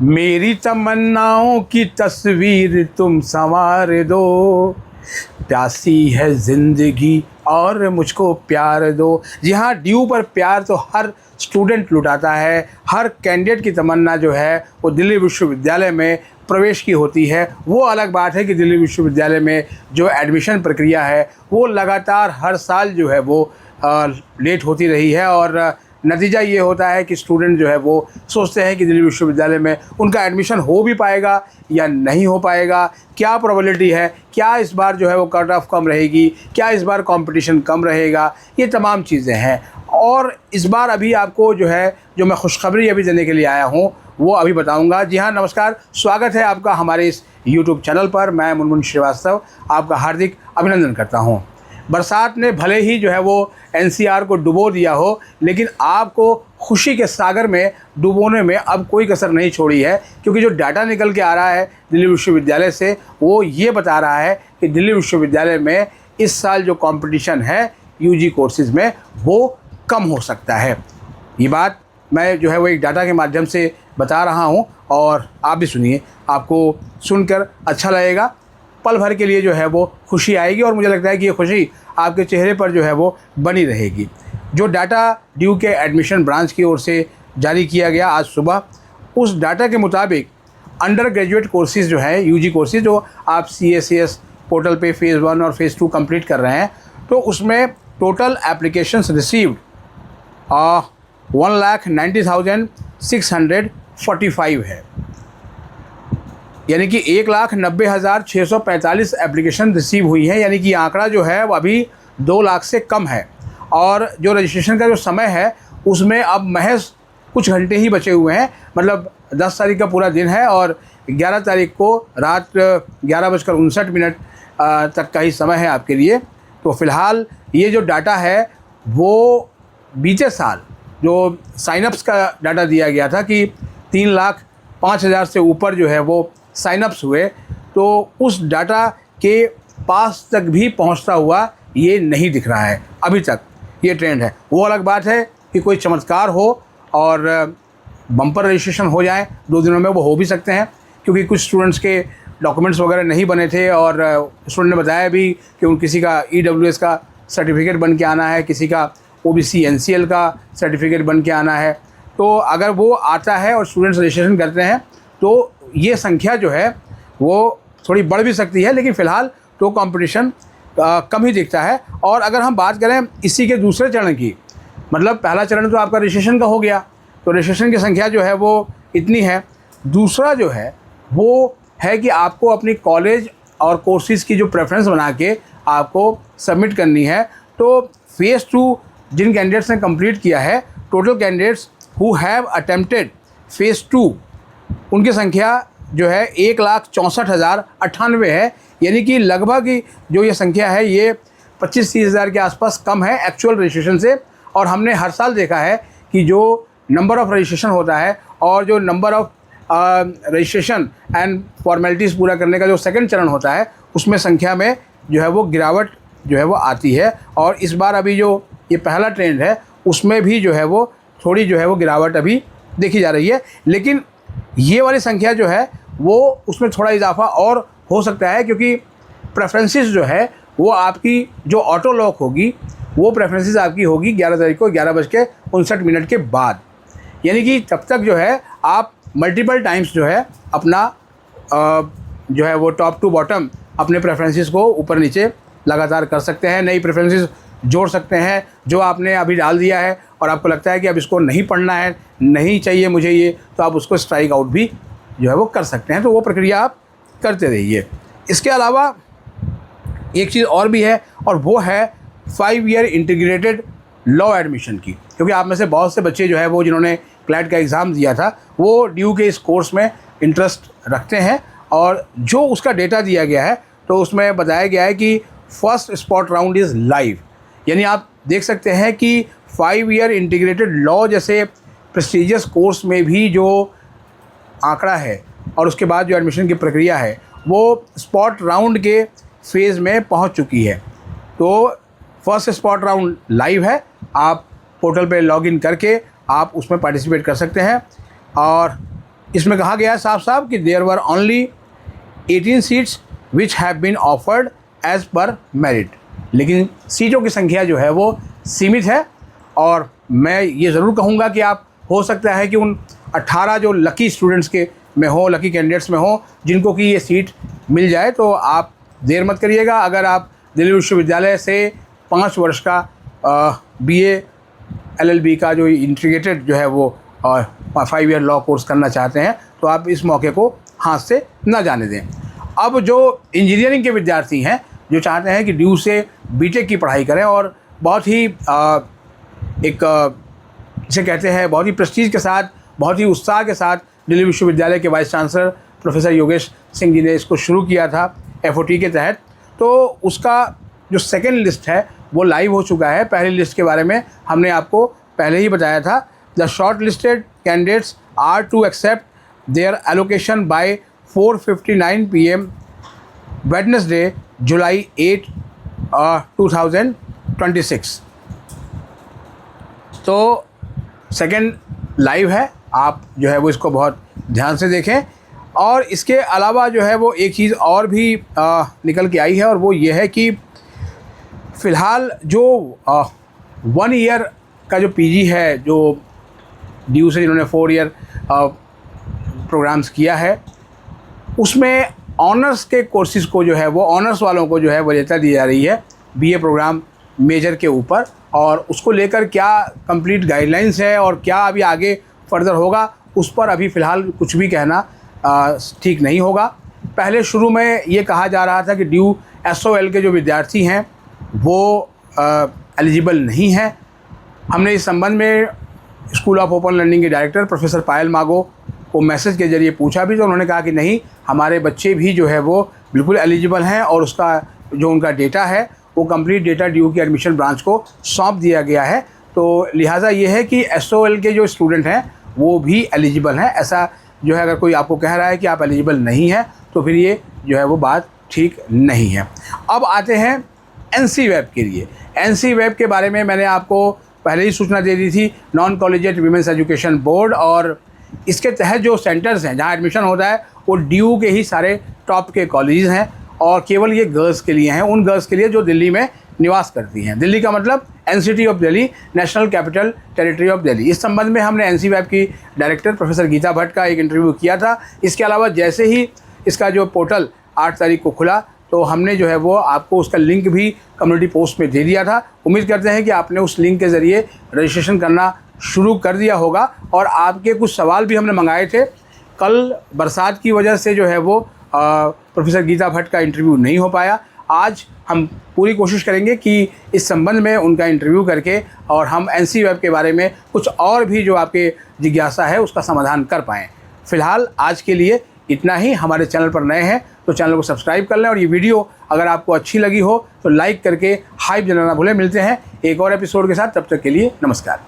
मेरी तमन्नाओं की तस्वीर तुम संवार दो, प्यासी है ज़िंदगी और मुझको प्यार दो। जी हाँ, ड्यू पर प्यार तो हर स्टूडेंट लुटाता है। हर कैंडिडेट की तमन्ना जो है वो दिल्ली विश्वविद्यालय में प्रवेश की होती है। वो अलग बात है कि दिल्ली विश्वविद्यालय में जो एडमिशन प्रक्रिया है वो लगातार हर साल जो है वो लेट होती रही है और नतीजा ये होता है कि स्टूडेंट जो है वो सोचते हैं कि दिल्ली विश्वविद्यालय में उनका एडमिशन हो भी पाएगा या नहीं हो पाएगा, क्या प्रोबेबिलिटी है, क्या इस बार जो है वो कट ऑफ कम रहेगी, क्या इस बार कंपटीशन कम रहेगा, ये तमाम चीज़ें हैं। और इस बार अभी आपको जो मैं खुशखबरी अभी देने के लिए आया हूँ वो अभी बताऊँगा। जी हाँ, नमस्कार, स्वागत है आपका हमारे इस यूट्यूब चैनल पर। मैं मुनमुन श्रीवास्तव आपका हार्दिक अभिनंदन करता हूँ। बरसात ने भले ही जो है वो एनसीआर को डुबो दिया हो, लेकिन आपको खुशी के सागर में डुबोने में अब कोई कसर नहीं छोड़ी है, क्योंकि जो डाटा निकल के आ रहा है दिल्ली विश्वविद्यालय से वो ये बता रहा है कि दिल्ली विश्वविद्यालय में इस साल जो कंपटीशन है यूजी कोर्सेज़ में वो कम हो सकता है। ये बात मैं जो है वो एक डाटा के माध्यम से बता रहा हूँ और आप भी सुनिए, आपको सुनकर अच्छा लगेगा। पल भर के लिए जो है वो खुशी आएगी और मुझे लगता है कि ये खुशी आपके चेहरे पर जो है वो बनी रहेगी। जो डाटा ड्यू के एडमिशन ब्रांच की ओर से जारी किया गया आज सुबह, उस डाटा के मुताबिक अंडर ग्रेजुएट कोर्सेज़ जो है यूजी कोर्सेज़ जो आप CACS पोर्टल पे फ़ेज़ 1 और फ़ेज़ 2 कंप्लीट कर रहे हैं, तो उसमें टोटल एप्लीकेशंस रिसीव्ड 1,90,645 है। यानी कि 1,90,645 एप्लीकेशन रिसीव हुई हैं, यानी कि आंकड़ा जो है वो अभी 2 लाख से कम है। और जो रजिस्ट्रेशन का जो समय है उसमें अब महज कुछ घंटे ही बचे हुए हैं। मतलब 10 तारीख का पूरा दिन है और 11 तारीख को रात 11:59 तक का ही समय है आपके लिए। तो फ़िलहाल ये जो डाटा है वो बीते साल जो साइनअप्स का डाटा दिया गया था कि 3,05,000 से ऊपर जो है वो साइनअप्स हुए, तो उस डाटा के पास तक भी पहुंचता हुआ ये नहीं दिख रहा है अभी तक। ये ट्रेंड है। वो अलग बात है कि कोई चमत्कार हो और बम्पर रजिस्ट्रेशन हो जाए 2 दिनों में, वो हो भी सकते हैं, क्योंकि कुछ स्टूडेंट्स के डॉक्यूमेंट्स वगैरह नहीं बने थे और स्टूडेंट ने बताया भी कि किसी का EWS का सर्टिफिकेट बन के आना है, किसी का OBC NCL का सर्टिफिकेट बन के आना है। तो अगर वो आता है और स्टूडेंट्स रजिस्ट्रेशन करते हैं तो ये संख्या जो है वो थोड़ी बढ़ भी सकती है, लेकिन फ़िलहाल तो कंपटीशन कम ही दिखता है। और अगर हम बात करें इसी के दूसरे चरण की, मतलब पहला चरण तो आपका रजिस्ट्रेशन का हो गया, तो रजिस्ट्रेशन की संख्या जो है वो इतनी है। दूसरा जो है वो है कि आपको अपनी कॉलेज और कोर्सेज़ की जो प्रेफरेंस बना के आपको सबमिट करनी है। तो फ़ेज़ 2 जिन कैंडिडेट्स ने कंप्लीट किया है, total candidates who have attempted phase 2, उनकी संख्या जो है 1,64,098 है। यानी कि लगभग जो ये संख्या है ये 25-30 हज़ार के आसपास कम है एक्चुअल रजिस्ट्रेशन से। और हमने हर साल देखा है कि जो नंबर ऑफ़ रजिस्ट्रेशन होता है और जो number of registration and formalities पूरा करने का जो सेकंड चरण होता है, उसमें संख्या में जो है वो गिरावट जो है वो आती है। और इस बार अभी जो ये पहला ट्रेंड है उसमें भी जो है वो थोड़ी जो है वो गिरावट अभी देखी जा रही है। लेकिन ये वाली संख्या जो है वो उसमें थोड़ा इजाफा और हो सकता है, क्योंकि प्रेफरेंसेस जो है वो आपकी जो ऑटो लॉक होगी वो प्रेफरेंसेस आपकी होगी 11 तारीख को 11:59 के बाद। यानी कि तब तक जो है आप मल्टीपल टाइम्स जो है अपना जो है वो टॉप टू बॉटम अपने प्रेफरेंसेस को ऊपर नीचे लगातार कर सकते हैं, नई प्रेफरेंसेस जोड़ सकते हैं। जो आपने अभी डाल दिया है और आपको लगता है कि अब इसको नहीं पढ़ना है, नहीं चाहिए मुझे ये, तो आप उसको स्ट्राइक आउट भी जो है वो कर सकते हैं। तो वो प्रक्रिया आप करते रहिए। इसके अलावा एक चीज़ और भी है और वो है 5 ईयर इंटीग्रेटेड लॉ एडमिशन की, क्योंकि आप में से बहुत से बच्चे जो है वो जिन्होंने क्लैट का एग्ज़ाम दिया था वो ड्यू के इस कोर्स में इंटरेस्ट रखते हैं। और जो उसका डेटा दिया गया है तो उसमें बताया गया है कि first spot round is live. यानी आप देख सकते हैं कि 5 ईयर इंटीग्रेटेड लॉ जैसे प्रेस्टीजियस कोर्स में भी जो आंकड़ा है और उसके बाद जो एडमिशन की प्रक्रिया है वो स्पॉट राउंड के फेज़ में पहुंच चुकी है। तो फर्स्ट स्पॉट राउंड लाइव है, आप पोर्टल पे लॉगिन करके आप उसमें पार्टिसिपेट कर सकते हैं। और इसमें कहा गया है साफ साफ कि there were only 18 seats which have been offered as per merit, लेकिन सीटों की संख्या जो है वो सीमित है। और मैं ये ज़रूर कहूँगा कि आप हो सकता है कि उन 18 जो लकी स्टूडेंट्स के में हो, लकी कैंडिडेट्स में हो, जिनको कि ये सीट मिल जाए, तो आप देर मत करिएगा। अगर आप दिल्ली विश्वविद्यालय से 5 वर्ष का BA LLB का जो इंटीग्रेटेड जो है वो 5 ईयर लॉ कोर्स करना चाहते हैं, तो आप इस मौके को हाथ से ना जाने दें। अब जो इंजीनियरिंग के विद्यार्थी हैं जो चाहते हैं कि ड्यू से BTech की पढ़ाई करें और बहुत ही जिसे कहते हैं बहुत ही प्रेस्टीज के साथ, बहुत ही उत्साह के साथ दिल्ली विश्वविद्यालय के vice chancellor professor Yogesh Singh ji ने इसको शुरू किया था FOT के तहत। तो उसका जो सेकेंड लिस्ट है वो लाइव हो चुका है। पहली लिस्ट के बारे में हमने आपको पहले ही बताया था। The shortlisted candidates are to accept their allocation by 4:59 PM Wednesday July 8, 2026। तो सेकेंड लाइव है, आप जो है वो इसको बहुत ध्यान से देखें। और इसके अलावा जो है वो एक चीज़ और भी निकल के आई है, और वो ये है कि फ़िलहाल जो 1 ईयर का जो PG है, जो ड्यू से जिन्होंने 4 ईयर प्रोग्राम्स किया है, उसमें ऑनर्स के कोर्सेज़ को जो है वो ऑनर्स वालों को जो है वरीयता दी जा रही है BA प्रोग्राम मेजर के ऊपर। और उसको लेकर क्या कंप्लीट गाइडलाइंस है और क्या अभी आगे फर्दर होगा, उस पर अभी फ़िलहाल कुछ भी कहना ठीक नहीं होगा। पहले शुरू में ये कहा जा रहा था कि ड्यू SOL के जो विद्यार्थी हैं वो एलिजिबल नहीं हैं। हमने इस संबंध में स्कूल ऑफ ओपन लर्निंग के डायरेक्टर प्रोफेसर पायल मागो को मैसेज के ज़रिए पूछा भी, तो उन्होंने कहा कि नहीं, हमारे बच्चे भी जो है वो बिल्कुल एलिजिबल हैं और उसका जो उनका डेटा है वो कंप्लीट डेटा ड्यू की एडमिशन ब्रांच को सौंप दिया गया है। तो लिहाजा ये है कि SOL के जो स्टूडेंट हैं वो भी एलिजिबल हैं। ऐसा जो है अगर कोई आपको कह रहा है कि आप एलिजिबल नहीं हैं, तो फिर ये जो है वो बात ठीक नहीं है। अब आते हैं NC-WEB के लिए। NC-WEB के बारे में मैंने आपको पहले ही सूचना दे दी थी। Non collegiate women's education board, और इसके तहत जो सेंटर्स हैं जहाँ एडमिशन होता है वो ड्यू के ही सारे टॉप के कॉलेज हैं, और केवल ये गर्ल्स के लिए हैं, उन गर्ल्स के लिए जो दिल्ली में निवास करती हैं। दिल्ली का मतलब NCT of Delhi, national capital territory of Delhi. इस संबंध में हमने NC-WEB की डायरेक्टर प्रोफेसर गीता भट्ट का एक इंटरव्यू किया था। इसके अलावा जैसे ही इसका जो पोर्टल 8 तारीख को खुला, तो हमने जो है वो आपको उसका लिंक भी कम्युनिटी पोस्ट में दे दिया था। उम्मीद करते हैं कि आपने उस लिंक के ज़रिए रजिस्ट्रेशन करना शुरू कर दिया होगा। और आपके कुछ सवाल भी हमने मंगाए थे। कल बरसात की वजह से जो है वो प्रोफेसर गीता भट्ट का इंटरव्यू नहीं हो पाया। आज हम पूरी कोशिश करेंगे कि इस संबंध में उनका इंटरव्यू करके और हम NC-WEB के बारे में कुछ और भी जो आपके जिज्ञासा है उसका समाधान कर पाएँ। फ़िलहाल आज के लिए इतना ही। हमारे चैनल पर नए हैं तो चैनल को सब्सक्राइब कर लें, और ये वीडियो अगर आपको अच्छी लगी हो तो लाइक करके हाइप जलाना भूलें। मिलते हैं एक और एपिसोड के साथ, तब तक के लिए नमस्कार।